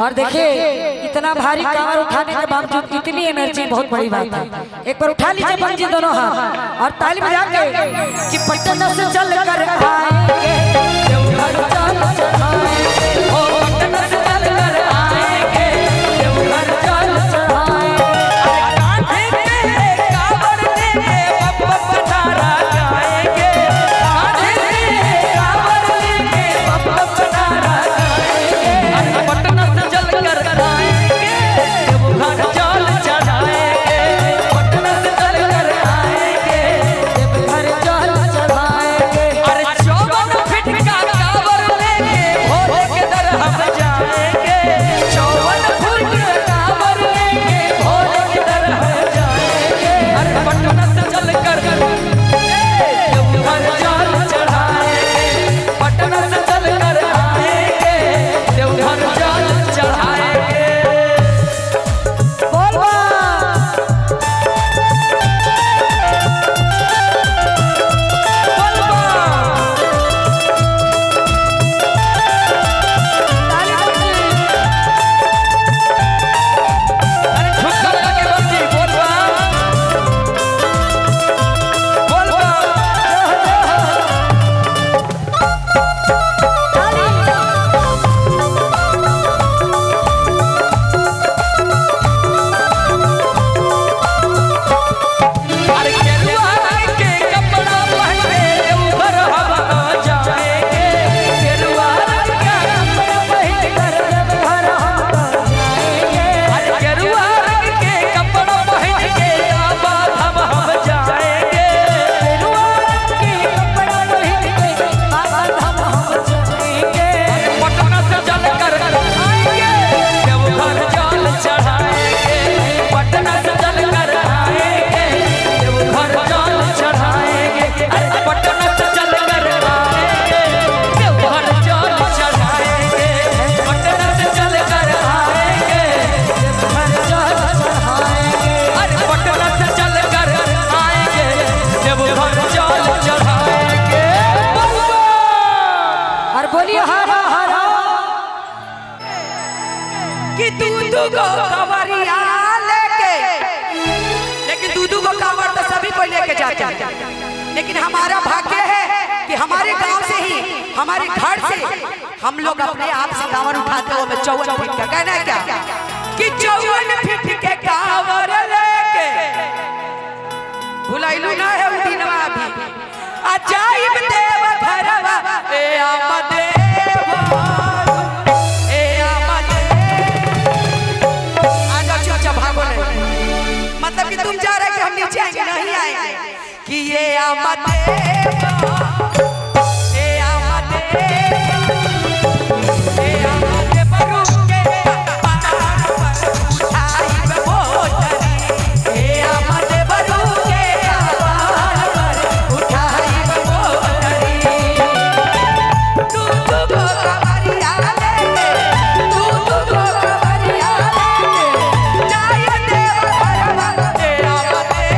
और देखिए इतना भारी कांवर उठाने के बावजूद इतनी एनर्जी बहुत बड़ी बात है। एक बार उठा लीजिए बन जी दोनों हाथ और ताली बजा के कि पटना से चल कर आएंगे देवघर चल चढ़ाएंगे, ओ पटना से चल कर आएंगे देवघर चल चढ़ाएंगे, कांधे पे कांवर लेके बप्पा पधारा जाएंगे, कांधे पे कांवर लेके बप्पा पधारा जाएंगे, पटना से चल कर आएंगे देवघर चल चढ़ाएंगे, पटना से चल कर आएंगे देवघर चल चढ़ाएंगे। अरे 54 फीट का कांवर लेके भोले के दर हम जाएंगे, 54 फीट का कांवर लेके भोले के दर हम जाएंगे। अरे पटना से चल कर देवघर चल चढ़ाएंगे, पटना से चल कर आएंगे देवघर चल चढ़ाएंगे। बोल बा बोल बा ताली बजी, अरे ठुक्का लगा के बजी, बोल बा बोल बा ताली। अरे केरुआ रंग के कपड़ा पहन के देवघर हम जाएंगे, केरुआ रंग का कपड़ा पहन कर देवघर हम जाएंगे, अरे केरुआ रंग के कपड़ा पहन के आबाद हम जाएंगे, केरुआ रंग के कपड़ा पहन के आबाद हम जाएंगे। पटना से चल कर आएंगे देवघर चल चढ़ाएंगे, पटना से चल कर आएंगे देवघर चल चढ़ाएंगे, अरे पटना से चल कर आएंगे देवघर चल चढ़ाएंगे, पटना से चल कर आएंगे देवघर चल चढ़ाएंगे, अरे पटना से चल कर आएंगे देवघर चल चढ़ाएंगे। और बोलिए हरा हरा कि तू को कवरिया लेके, लेकिन दूधू को कांवर तो सभी को लेके जाते हैं, लेकिन हमारा भाग्य है कि हमारे गांव से ही हमारे घर से हम लोग अपने आप से कांवर उठाते हो। मैं 54 फीट का कहना है क्या कि 54 फीट के कांवर लेके भुलाइलू ना है उठीनवा भी अजाइब देव घरवा ए आमदेव ए आमदेव आजा चाचा भागो नहीं, मतलब कि तुम जा रहे कि हम नीचे आएंगे, नहीं आएंगे कि ये आमदेव ए आमदेव ए आमदेव रुके पहाड़ पर उठाई मोटरी, ए आमदेव रुके पहाड़ पर उठाई मोटरी। तू को कवरिया लेके, तू को कवरिया लेके जाय देव घरवा ए आमदेव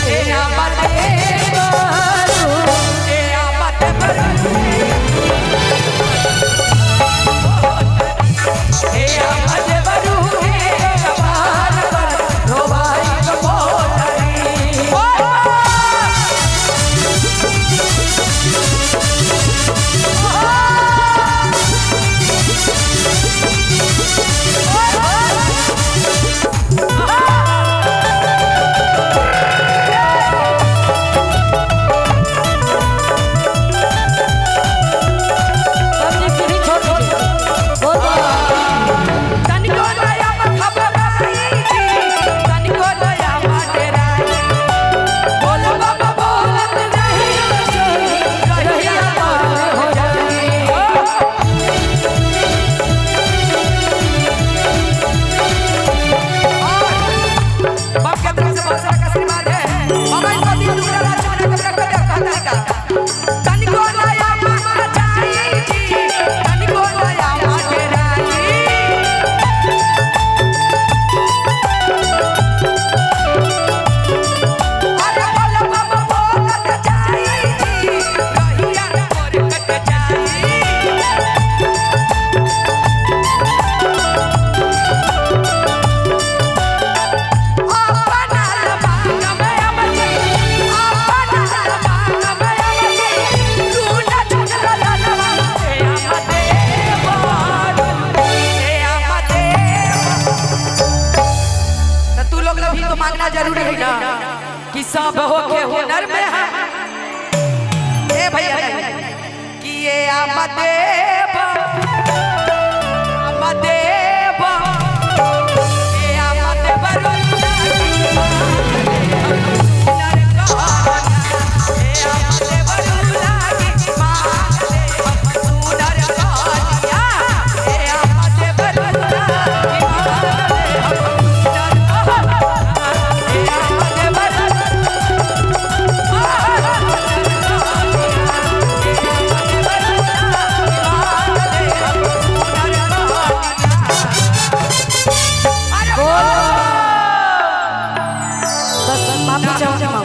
ए आमदेव रुके सब हो के हुनर में है ए भैया कि ये आमदेव आमदेव ये आमदेव रुला हुनर कहाना ये आमदेव रुला की मांगले हुनर कहानिया ये आमदेव रुला की मांगले हुनर कहानिया ये आमदेव बस माफी चाहूंगा